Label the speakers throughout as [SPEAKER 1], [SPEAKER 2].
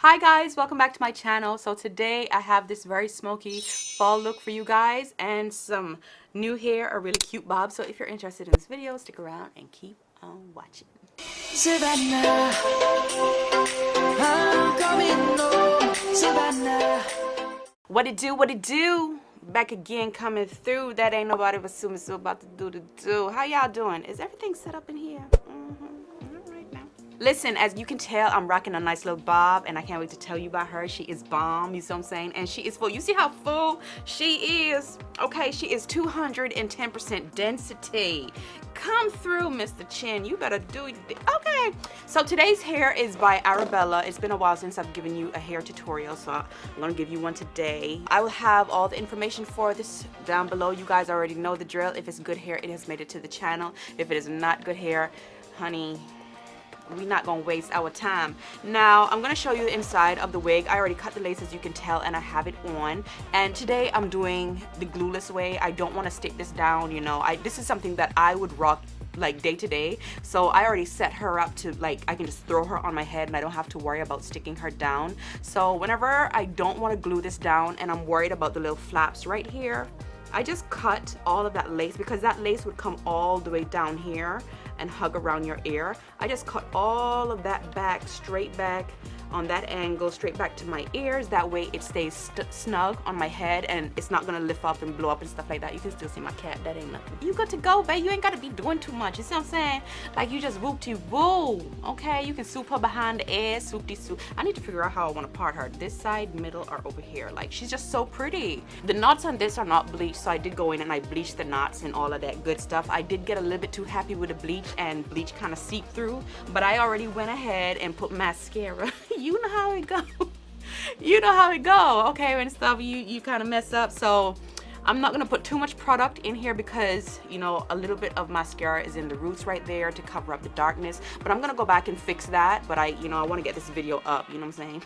[SPEAKER 1] Hi guys, welcome back to my channel. So today I have this very smoky fall look for you guys and some new hair, a really cute bob. So if you're interested in this video, stick around and keep on watching.
[SPEAKER 2] Savannah, I'm coming home, Savannah.
[SPEAKER 1] What it do, what it do? Back again, coming through. That ain't nobody but so about to do the do. How y'all doing? Is everything set up in here? Listen, as you can tell, I'm rocking a nice little bob, and I can't wait to tell you about her. She is bomb, you see what I'm saying? And she is full. You see how full she is? Okay, she is 210% density. Come through, Mr. Chin. You better do it. Okay, so today's hair is by Arabella. It's been a while since I've given you a hair tutorial, so I'm gonna give you one today. I will have all the information for this down below. You guys already know the drill. If it's good hair, it has made it to the channel. If it is not good hair, honey, we're not gonna waste our time. Now I'm gonna show you the inside of the wig. I already cut the lace, as you can tell, and I have it on. And today I'm doing the glueless way. I don't want to stick this down, you know. This is something that I would rock like day to day, so I already set her up to, like, I can just throw her on my head and I don't have to worry about sticking her down. So whenever I don't want to glue this down and I'm worried about the little flaps right here, I just cut all of that lace, because that lace would come all the way down here and hug around your ear. I just cut all of that back, straight back on that angle, straight back to my ears. That way it stays snug on my head and it's not gonna lift up and blow up and stuff like that. You can still see my cat. That ain't nothing. You good to go, babe. You ain't gotta be doing too much. You see what I'm saying? Like, you just whoop-de-woo. Okay, you can swoop her behind the ear, swoop-de-swoop. I need to figure out how I want to part her. This side, middle, or over here. Like, she's just so pretty. The knots on this are not bleached, so I did go in and I bleached the knots and all of that good stuff. I did get a little bit too happy with the bleach, and bleach kind of seeped through, but I already went ahead and put mascara. You know how it go. You know how it go. Okay, and stuff, you kind of mess up. So I'm not gonna put too much product in here because, you know, a little bit of mascara is in the roots right there to cover up the darkness, but I'm gonna go back and fix that. But I want to get this video up, you know what I'm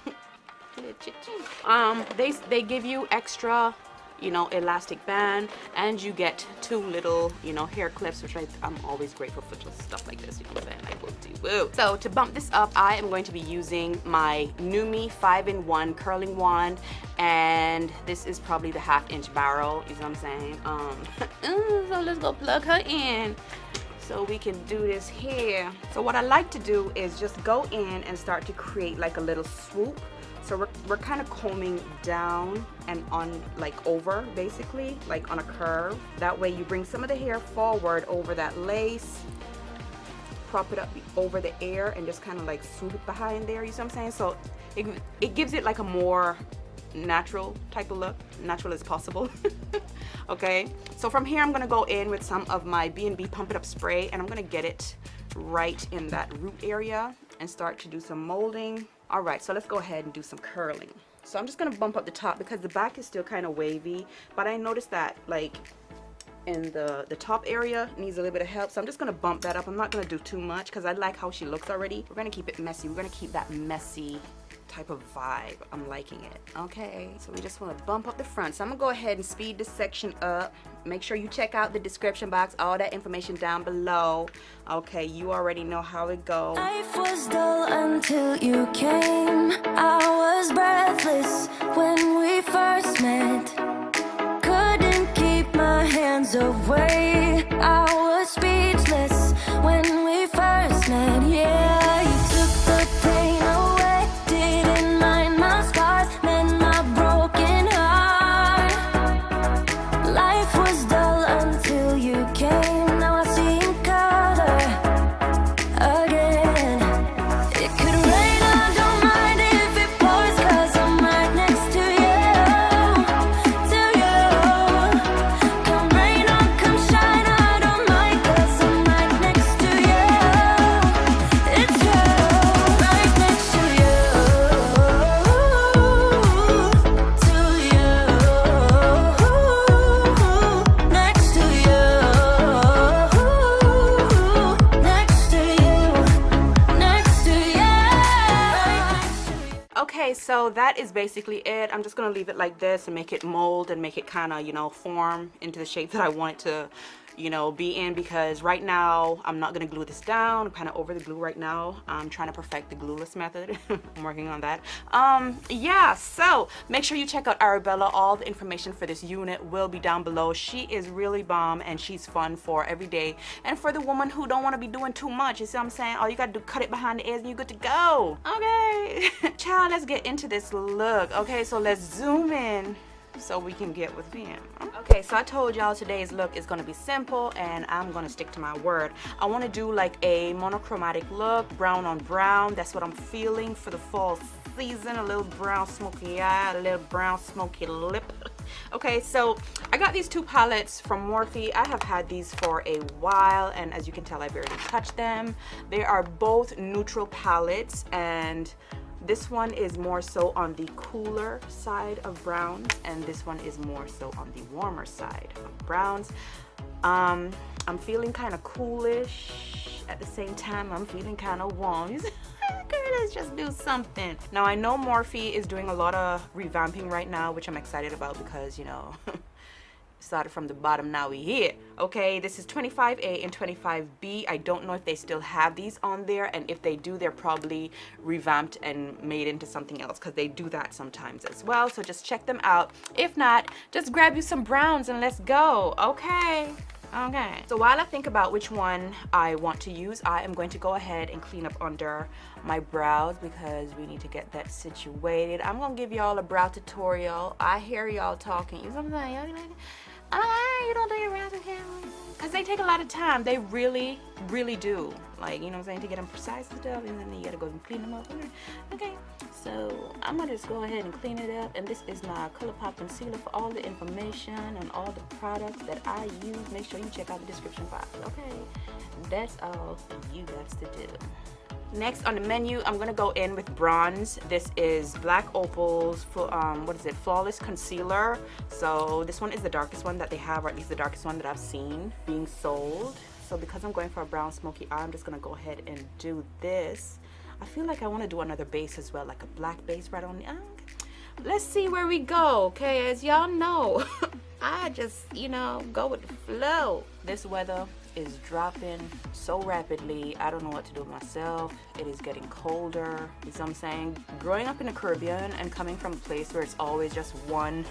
[SPEAKER 1] saying? They give you extra, you know, elastic band, and you get two little, you know, hair clips, which I'm always grateful for stuff like this, you know what I'm saying? Like, woo. So to bump this up, I am going to be using my Numi 5-in-1 curling wand, and this is probably the 1/2-inch barrel, you know what I'm saying? So let's go plug her in so we can do this here. So what I like to do is just go in and start to create like a little swoop. So we're kind of combing down and on, like over, basically, like on a curve. That way you bring some of the hair forward over that lace, prop it up over the ear, and just kind of like swoop it behind there, you see what I'm saying? So it gives it like a more natural type of look, natural as possible. Okay, so from here I'm gonna go in with some of my B&B Pump It Up spray, and I'm gonna get it right in that root area and start to do some molding. All right, so let's go ahead and do some curling. So I'm just gonna bump up the top because the back is still kind of wavy, but I noticed that, like, in the top area needs a little bit of help. So I'm just gonna bump that up. I'm not gonna do too much because I like how she looks already. We're gonna keep it messy. We're gonna keep that messy type of vibe. I'm liking it. Okay, so we just want to bump up the front. So I'm gonna go ahead and speed this section up. Make sure you check out the description box, all that information down below. Okay, you already know how it goes.
[SPEAKER 2] Life was dull until you came. I was breathless when we first met. Couldn't keep my hands away. I was speechless when we first met. Yeah, you took the pain away. Didn't mind my scars, then my broken heart. Life was dull until you came. Now I see in color again. It could rain, I don't mind if it pours, 'cause I'm right next to you. Come rain or come shine, I don't mind, 'cause I'm right next to you. It's you, right next to you. Next to you. Next to you. Next to you.
[SPEAKER 1] Okay, so that is basically it. I'm just gonna leave it like this and make it mold and make it kind of, you know, form into the shape that I want it to, you know, be in, because right now I'm not gonna glue this down. I'm kind of over the glue right now. I'm trying to perfect the glueless method. I'm working on that. Yeah, so make sure you check out Arabella. All the information for this unit will be down below. She is really bomb and she's fun for every day, and for the woman who don't want to be doing too much. You see what I'm saying? All you gotta do, cut it behind the ears and you're good to go. Okay. Child, let's get into this look. Okay, so let's zoom in so we can get with them. Okay, so I told y'all today's look is gonna be simple and I'm gonna stick to my word. I want to do like a monochromatic look, brown on brown. That's what I'm feeling for the fall season. A little brown smoky eye, a little brown smoky lip. Okay, so I got these two palettes from Morphe. I have had these for a while, and as you can tell, I barely touched them. They are both neutral palettes, and this one is more so on the cooler side of browns, and this one is more so on the warmer side of browns. I'm feeling kind of coolish. At the same time, I'm feeling kind of warm. Girl, let's just do something. Now, I know Morphe is doing a lot of revamping right now, which I'm excited about because, you know, started from the bottom, now we here. Okay, this is 25A and 25B. I don't know if they still have these on there, and if they do, they're probably revamped and made into something else, because they do that sometimes as well. So just check them out. If not, just grab you some browns and let's go. Okay. Okay, so while I think about which one I want to use, I am going to go ahead and clean up under my brows because we need to get that situated. I'm gonna give y'all a brow tutorial. I hear y'all talking. You know what I'm saying? You don't do your brows okay? Because they take a lot of time. They really, really do. Like, you know what I'm saying, to get them precise and stuff, and then you gotta go and clean them up. Okay, so I'm gonna just go ahead and clean it up. And this is my ColourPop concealer. For all the information on all the products that I use, make sure you check out the description box. Okay, that's all you got to do. Next on the menu, I'm gonna go in with bronze. This is Black Opal's what is it, Flawless Concealer. So this one is the darkest one that they have, or at least the darkest one that I've seen being sold. So because I'm going for a brown smoky eye, I'm just gonna go ahead and do this. I feel like I want to do another base as well, like a black base right on the eye. Let's see where we go. Okay, as y'all know, I just, you know, go with the flow. This weather is dropping so rapidly. I don't know what to do with myself. It is getting colder. You know what I'm saying? Growing up in the Caribbean and coming from a place where it's always just one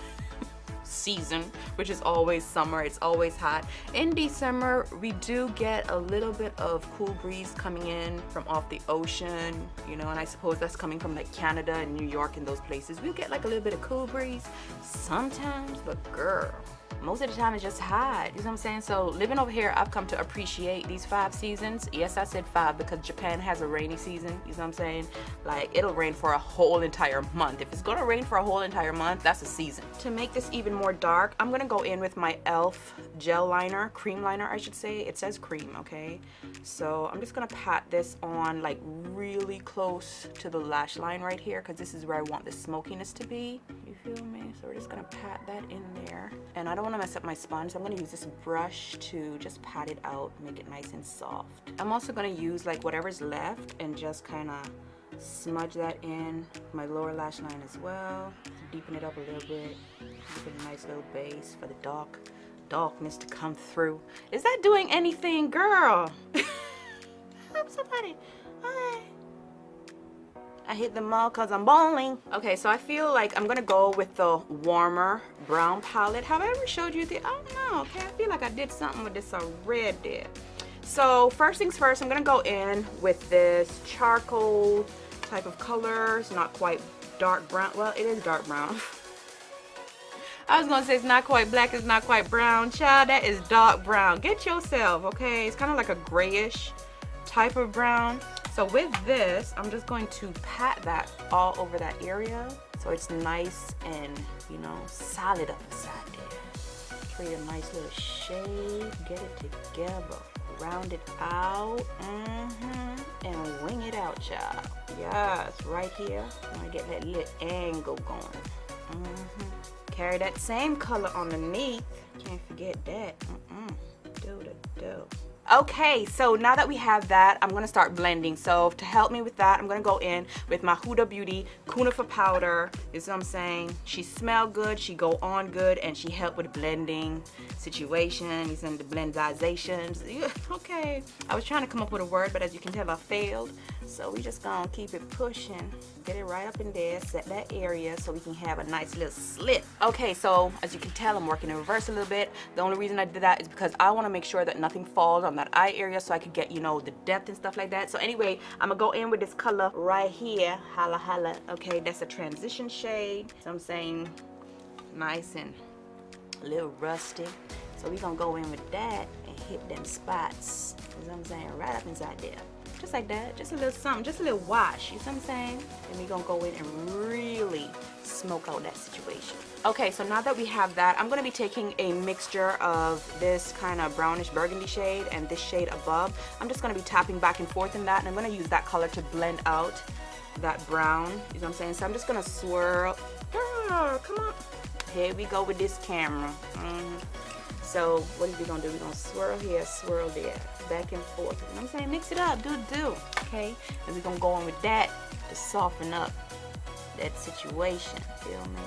[SPEAKER 1] season, which is always summer, it's always hot. In December, we do get a little bit of cool breeze coming in from off the ocean, you know, and I suppose that's coming from like Canada and New York and those places. We'll get like a little bit of cool breeze sometimes, but girl, most of the time it's just hot. You know what I'm saying? So living over here, I've come to appreciate these 5 seasons. Yes, I said 5 because Japan has a rainy season. You know what I'm saying? Like, it'll rain for a whole entire month. If it's gonna rain for a whole entire month, that's a season. To make this even more dark, I'm gonna go in with my e.l.f. gel liner, cream liner I should say. It says cream, okay? So I'm just gonna pat this on like really close to the lash line right here, because this is where I want the smokiness to be. You feel me? So we're just gonna pat that in there. And I don't want to mess up my sponge, so I'm going to use this brush to just pat it out, make it nice and soft. I'm also going to use like whatever's left and just kind of smudge that in my lower lash line as well, deepen it up a little bit, give it a nice little base for the darkness to come through. Is that doing anything, girl? Help somebody. Hi. I hit them all because I'm bowling. Okay, so I feel like I'm gonna go with the warmer brown palette. Have I ever showed you the, I don't know, okay, I feel like I did something with this already. So first things first, I'm gonna go in with this charcoal type of color. It's not quite dark brown, well, it is dark brown. I was gonna say it's not quite black, it's not quite brown. Child, that is dark brown. Get yourself, okay? It's kind of like a grayish type of brown. So with this, I'm just going to pat that all over that area so it's nice and, you know, solid up inside there. Create a nice little shade, get it together, round it out, and wing it out, child. Yes, right here. I'm gonna get that little angle going. Carry that same color underneath. Can't forget that. Do the do. Okay, so now that we have that, I'm gonna start blending. So to help me with that, I'm gonna go in with my Huda Beauty Cunifer powder. You see what I'm saying? She smell good, she go on good, and she help with blending situation, using the blendizations. Okay, I was trying to come up with a word, but as you can tell, I failed. So we just gonna keep it pushing, get it right up in there, set that area so we can have a nice little slip. Okay, so as you can tell, I'm working in reverse a little bit. The only reason I did that is because I want to make sure that nothing falls on that eye area so I could get, you know, the depth and stuff like that. So anyway, I'm gonna go in with this color right here, Holla Holla. Okay, that's a transition shade. So I'm saying nice and a little rusty. So we're gonna go in with that and hit them spots. You know what I'm saying? Right up inside there. Just like that, just a little something, just a little wash, you see what I'm saying? And we're gonna go in and really smoke out that situation. Okay, so now that we have that, I'm gonna be taking a mixture of this kind of brownish burgundy shade and this shade above. I'm just gonna be tapping back and forth in that, and I'm gonna use that color to blend out that brown, you know what I'm saying? So I'm just gonna swirl. Girl, come on. Here we go with this camera. So what are we gonna do? We're gonna swirl here, swirl there, back and forth. You know what I'm saying? Mix it up, do, okay? And we're gonna go on with that to soften up that situation, feel me?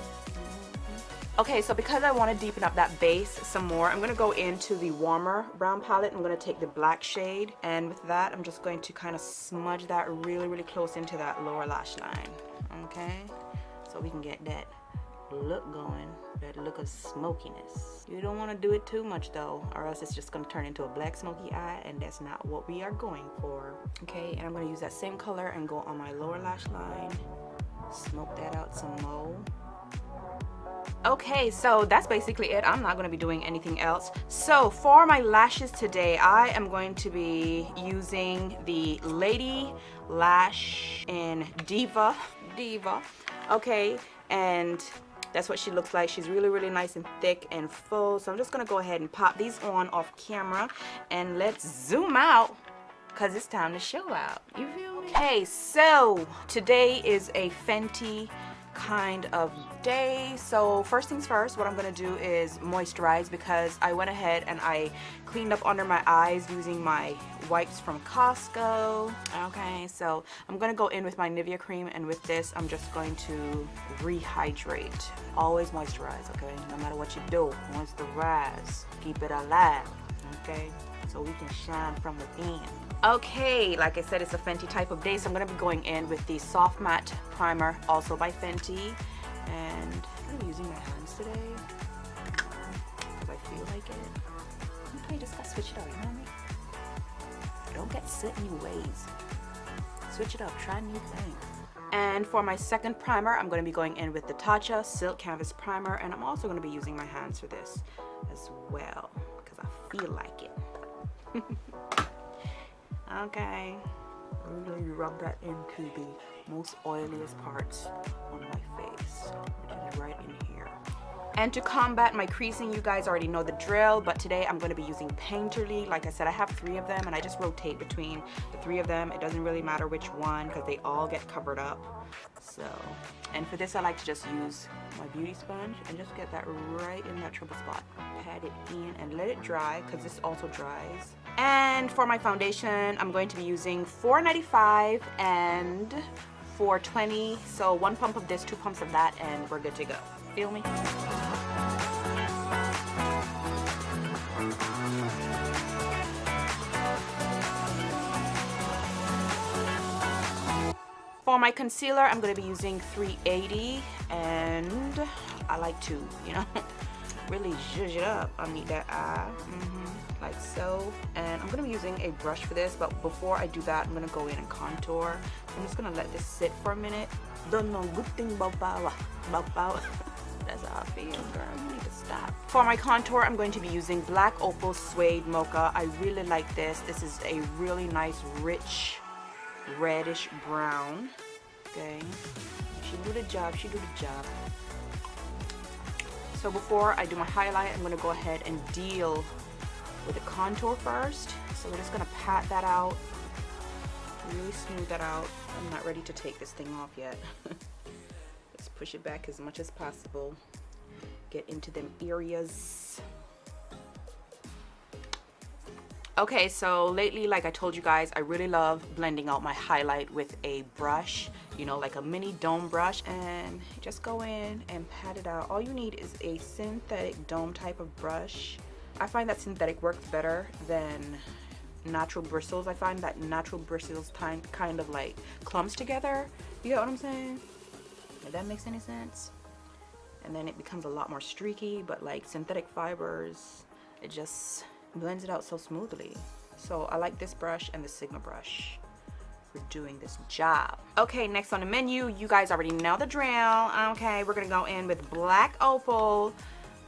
[SPEAKER 1] Okay, so because I wanna deepen up that base some more, I'm gonna go into the warmer brown palette. I'm gonna take the black shade, and with that, I'm just going to kind of smudge that really, really close into that lower lash line, okay? So we can get that look going, that look of smokiness. You don't want to do it too much though, or else it's just going to turn into a black smoky eye, and that's not what we are going for. Okay, and I'm going to use that same color and go on my lower lash line, smoke that out some more. Okay, so that's basically it. I'm not going to be doing anything else. So for my lashes today, I am going to be using the Lady Lash in Diva. Okay, and that's what she looks like. She's really, really nice and thick and full. So I'm just gonna go ahead and pop these on off camera, and let's zoom out because it's time to show out. You feel me? Okay, so today is a Fenty kind of day. So first things first, what I'm gonna do is moisturize, because I went ahead and I cleaned up under my eyes using my wipes from Costco. Okay, so I'm gonna go in with my Nivea cream, and with this I'm just going to rehydrate. Always moisturize, okay? No matter what you do, moisturize, keep it alive, okay? So we can shine from within. Okay, like I said, it's a Fenty type of day, so I'm going to be going in with the Soft Matte Primer, also by Fenty. And I'm using my hands today because I feel like it. Sometimes you just got to switch it up, you know what I mean? Don't get set in your ways. Switch it up, try new things. And for my second primer, I'm going to be going in with the Tatcha Silk Canvas Primer, and I'm also going to be using my hands for this as well because I feel like it. Okay, really rub that into the most oiliest parts on my face, which is right in here. And to combat my creasing, you guys already know the drill, but today I'm going to be using Painterly. Like I said, I have 3 of them, and I just rotate between the 3 of them. It doesn't really matter which one because they all get covered up. So, and for this I like to just use my beauty sponge and just get that right in that trouble spot. Pat it in and let it dry because this also dries. And for my foundation, I'm going to be using $4.95 and $4.20. So 1 pump of this, 2 pumps of that, and we're good to go. Feel me? For my concealer, I'm going to be using 380, and I like to, you know, really zhuzh it up underneath that eye, like so. And I'm going to be using a brush for this, but before I do that, I'm going to go in and contour. I'm just going to let this sit for a minute. Don't know good thing about That's how I feel, girl. You need to stop. For my contour, I'm going to be using Black Opal Suede Mocha. I really like this. This is a really nice, rich, reddish brown. Okay. She do the job. She do the job. So before I do my highlight, I'm going to go ahead and deal with the contour first. So we're just going to pat that out. Really smooth that out. I'm not ready to take this thing off yet. Just push it back as much as possible. Get into them areas. Okay, so lately, like I told you guys, I really love blending out my highlight with a brush, you know, like a mini dome brush, and just go in and pat it out. All you need is a synthetic dome type of brush. I find that synthetic works better than natural bristles. I find that natural bristles kind of like clumps together. You get what I'm saying? If that makes any sense. And then it becomes a lot more streaky, but like synthetic fibers, it just blends it out so smoothly. So I like this brush and the Sigma brush for doing this job. Okay, next on the menu, you guys already know the drill. Okay, we're gonna go in with black opal,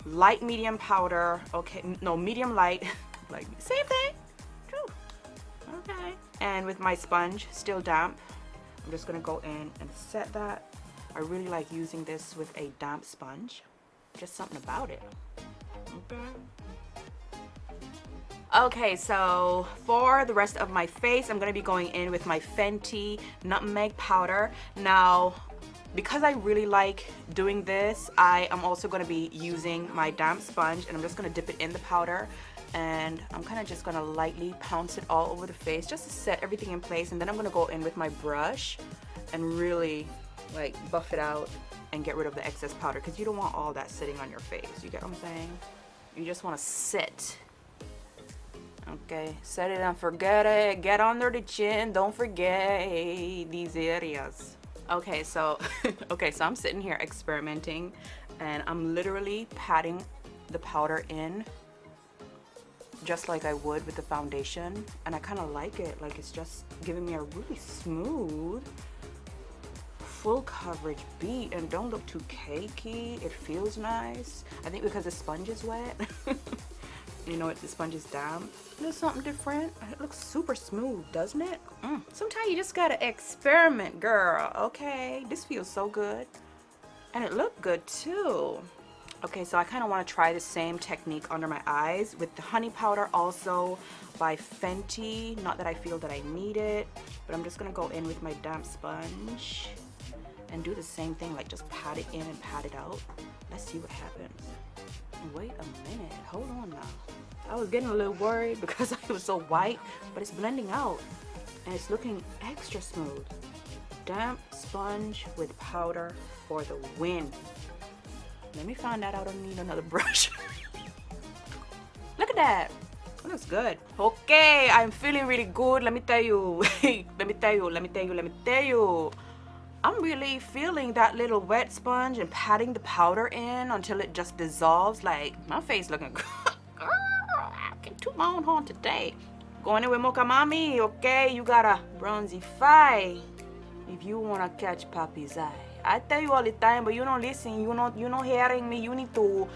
[SPEAKER 1] light medium powder. Okay, no, medium light, like same thing. True. Okay, and with my sponge still damp, I'm just gonna go in and set that. I really like using this with a damp sponge. Just something about it. Okay. Okay, so for the rest of my face, I'm going to be going in with my Fenty Nutmeg Powder. Now, because I really like doing this, I am also going to be using my damp sponge, and I'm just going to dip it in the powder, and I'm kind of just going to lightly pounce it all over the face just to set everything in place. And then I'm going to go in with my brush and really like buff it out and get rid of the excess powder, because you don't want all that sitting on your face. You get what I'm saying? You just want to sit. Okay, set it and forget it. Get under the chin. Don't forget these areas. Okay, so so I'm sitting here experimenting, and I'm literally patting the powder in just like I would with the foundation, and I kind of like it. Like, it's just giving me a really smooth, full coverage beat, and don't look too cakey. It feels nice. I think because the sponge is wet. You know, the sponge is damp. There's something different. It looks super smooth, doesn't it? Sometimes you just gotta experiment, girl. Okay, this feels so good, and it looked good too. Okay, so I kind of want to try the same technique under my eyes with the honey powder, also by Fenty. Not that I feel that I need it, but I'm just gonna go in with my damp sponge and do the same thing, like just pat it in and pat it out. Let's see what happens. Wait a minute, hold on now. I was getting a little worried because it was so white, but it's blending out and it's looking extra smooth. Damp sponge with powder for the win. Let me find out I don't need another brush. Look at that. It looks good. Okay, I'm feeling really good. Let me tell you. Let me tell you. I'm really feeling that little wet sponge and patting the powder in until it just dissolves. Like, my face looking good. Girl, I can toot my own horn today. Going in with Mocha Mommy, okay? You gotta bronzify if you wanna catch Papi's eye. I tell you all the time, but you don't listen. You not hearing me. You need to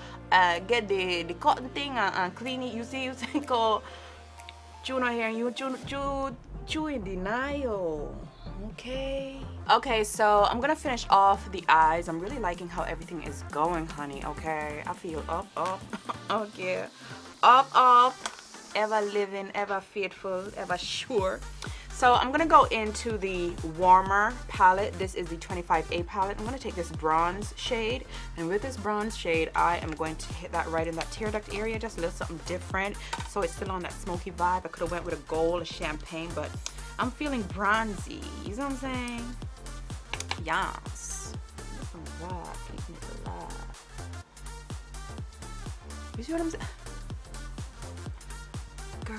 [SPEAKER 1] get the cotton thing and clean it. You see, called you not hearing you. You in denial. Okay, so I'm gonna finish off the eyes. I'm really liking how everything is going, honey. Okay, I feel up. Okay, up, ever living, ever faithful, ever sure. So I'm gonna go into the warmer palette. This is the 25A palette. I'm gonna take this bronze shade, and with this bronze shade, I am going to hit that right in that tear duct area, just a little something different. So it's still on that smoky vibe. I could have went with a gold, a champagne, but I'm feeling bronzy. You know what I'm saying? Yes. Keeping it alive. You see what I'm saying? Girl,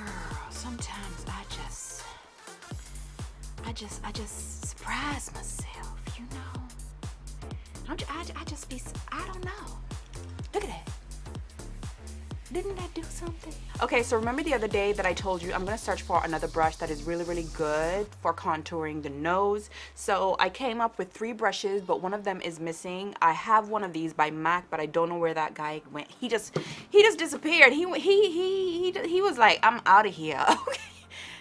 [SPEAKER 1] sometimes I just surprise myself, you know? I just be, I don't know. Look at that. Didn't that do something? Okay, so remember the other day that I told you I'm gonna search for another brush that is really, really good for contouring the nose. So I came up with 3 brushes, but one of them is missing. I have one of these by MAC, but I don't know where that guy went. He just disappeared. He was like, I'm out of here. Okay.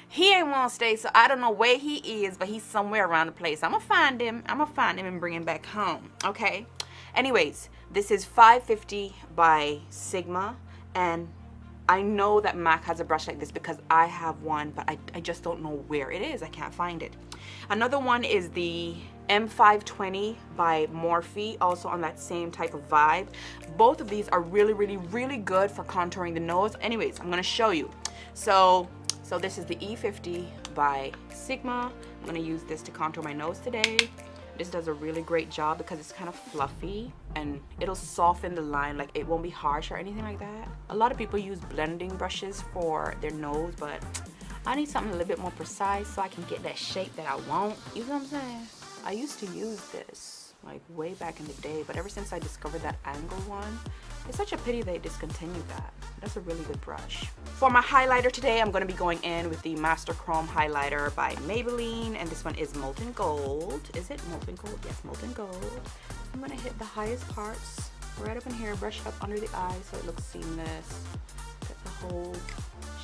[SPEAKER 1] He ain't want to stay, so I don't know where he is, but he's somewhere around the place. I'm gonna find him and bring him back home. Okay. Anyways, this is 550 by Sigma. And I know that MAC has a brush like this because I have one, but I just don't know where it is. I can't find it. Another one is the M520 by Morphe, also on that same type of vibe. Both of these are really, really, really good for contouring the nose. Anyways, I'm gonna show you. So So this is the E50 by Sigma. I'm gonna use this to contour my nose today. This does a really great job because it's kind of fluffy and it'll soften the line, like it won't be harsh or anything like that. A lot of people use blending brushes for their nose, but I need something a little bit more precise so I can get that shape that I want. You know what I'm saying? I used to use this like way back in the day, but ever since I discovered that angle one, it's such a pity they discontinued that. That's a really good brush. For my highlighter today, I'm going to be going in with the Master Chrome highlighter by Maybelline, and this one is Molten Gold. Is it Molten Gold? Yes, Molten Gold. I'm going to hit the highest parts right up in here, brush up under the eye so it looks seamless. Get the whole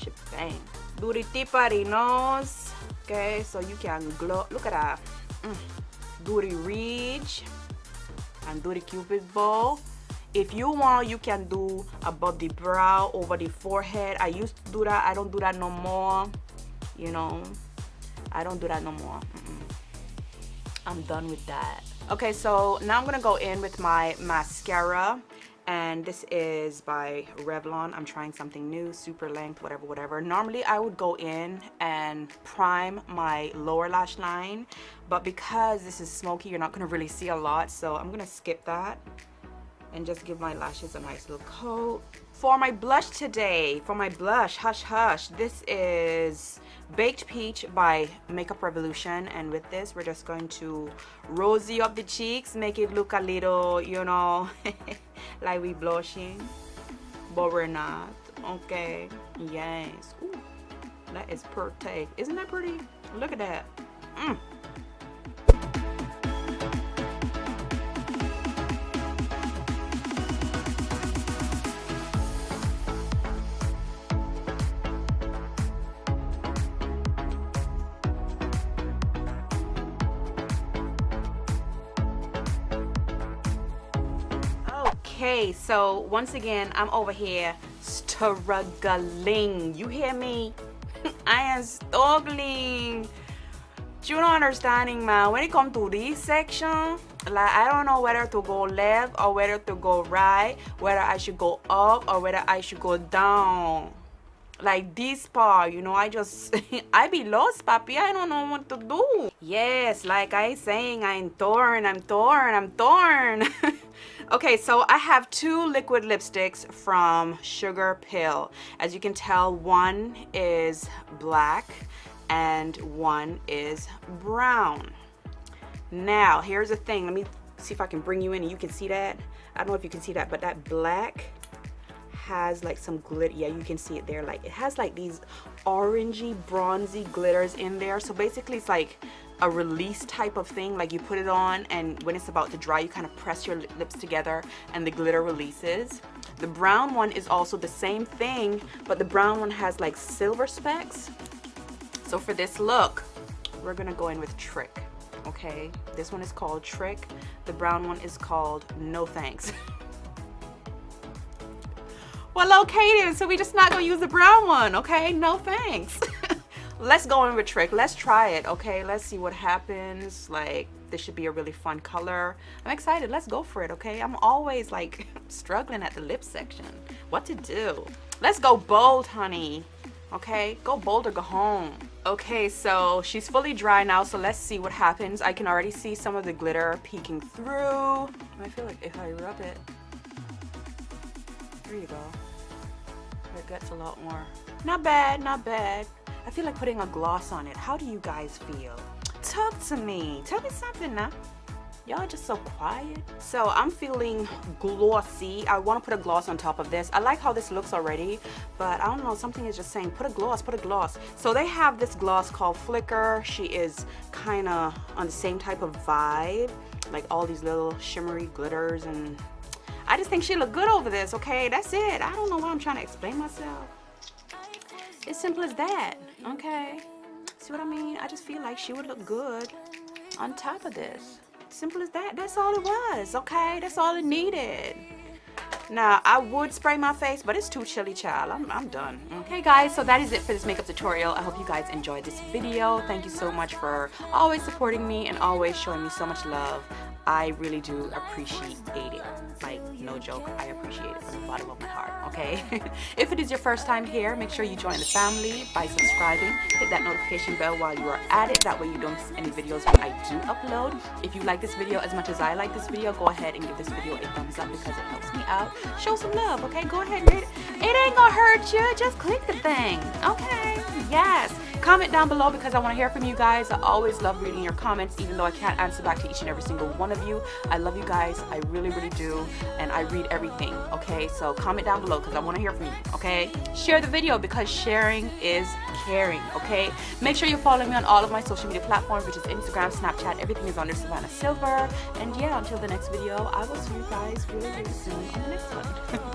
[SPEAKER 1] shebang. Do the tip of the nose, okay, so you can glow. Look at that. Do the ridge and do the Cupid's bow. If you want, you can do above the brow, over the forehead. I used to do that. I don't do that no more. You know, I don't do that no more. I'm done with that. Okay, so now I'm gonna go in with my mascara, and this is by Revlon. I'm trying something new, super length, whatever. Normally I would go in and prime my lower lash line, but because this is smoky, you're not gonna really see a lot, so I'm gonna skip that and just give my lashes a nice little coat. For my blush today, for my blush, Hush Hush, this is Baked Peach by Makeup Revolution, and with this we're just going to rosy up the cheeks, make it look a little, you know, like we blushing, but we're not. Okay, yes. Ooh, that is pretty. Isn't that pretty? Look at that. Okay, so once again, I'm over here struggling. You hear me? I am struggling. You don't understanding, man. When it comes to this section, like I don't know whether to go left or whether to go right, whether I should go up or whether I should go down. Like this part, you know, I I be lost, papi. I don't know what to do. Yes, like I saying, I'm torn. Okay, so I have two liquid lipsticks from Sugar Pill. As you can tell, one is black and one is brown. Now, here's the thing. Let me see if I can bring you in and you can see that. I don't know if you can see that, but that black has like some glitter. Yeah, you can see it there. Like it has like these orangey, bronzy glitters in there. So basically it's like a release type of thing. Like you put it on and when it's about to dry, you kind of press your lips together and the glitter releases. The brown one is also the same thing, but the brown one has like silver specks. So for this look, we're gonna go in with Trick. Okay, this one is called Trick. The brown one is called No Thanks. Well, okay then, so we're just not gonna use the brown one, okay? No thanks. Let's go in with Trick. Let's try it, okay? Let's see what happens. Like, this should be a really fun color. I'm excited. Let's go for it, okay? I'm always like struggling at the lip section. What to do? Let's go bold, honey. Okay, go bold or go home. Okay, so she's fully dry now, so let's see what happens. I can already see some of the glitter peeking through. I feel like if I rub it, there you go. It gets a lot more. Not bad, not bad. I feel like putting a gloss on it. How do you guys feel? Talk to me. Tell me something now. Y'all just so quiet. So I'm feeling glossy. I want to put a gloss on top of this. I like how this looks already, but I don't know, something is just saying put a gloss, put a gloss. So they have this gloss called Flicker. She is kind of on the same type of vibe, like all these little shimmery glitters, and I just think she look good over this, okay? That's it. I don't know why I'm trying to explain myself. It's simple as that, okay? See what I mean? I just feel like she would look good on top of this. Simple as that. That's all it was, okay? That's all it needed. Now, I would spray my face, but it's too chilly, child. I'm done. Okay, guys, so that is it for this makeup tutorial. I hope you guys enjoyed this video. Thank you so much for always supporting me and always showing me so much love. I really do appreciate it. Like, no joke, I appreciate it from the bottom of my heart, okay? If it is your first time here, make sure you join the family by subscribing. Hit that notification bell while you are at it. That way you don't miss any videos when I do upload. If you like this video as much as I like this video, go ahead and give this video a thumbs up because it helps me out. Show some love, okay? Go ahead and hit it. It ain't gonna hurt you. Just click the thing, okay? Yes. Comment down below because I want to hear from you guys. I always love reading your comments, even though I can't answer back to each and every single one of you. I love you guys. I really, really do. And I read everything, okay? So comment down below because I want to hear from you, okay? Share the video because sharing is caring, okay? Make sure you're following me on all of my social media platforms, which is Instagram, Snapchat. Everything is under Savannah Sylver. And yeah, until the next video, I will see you guys really, really soon on the next one.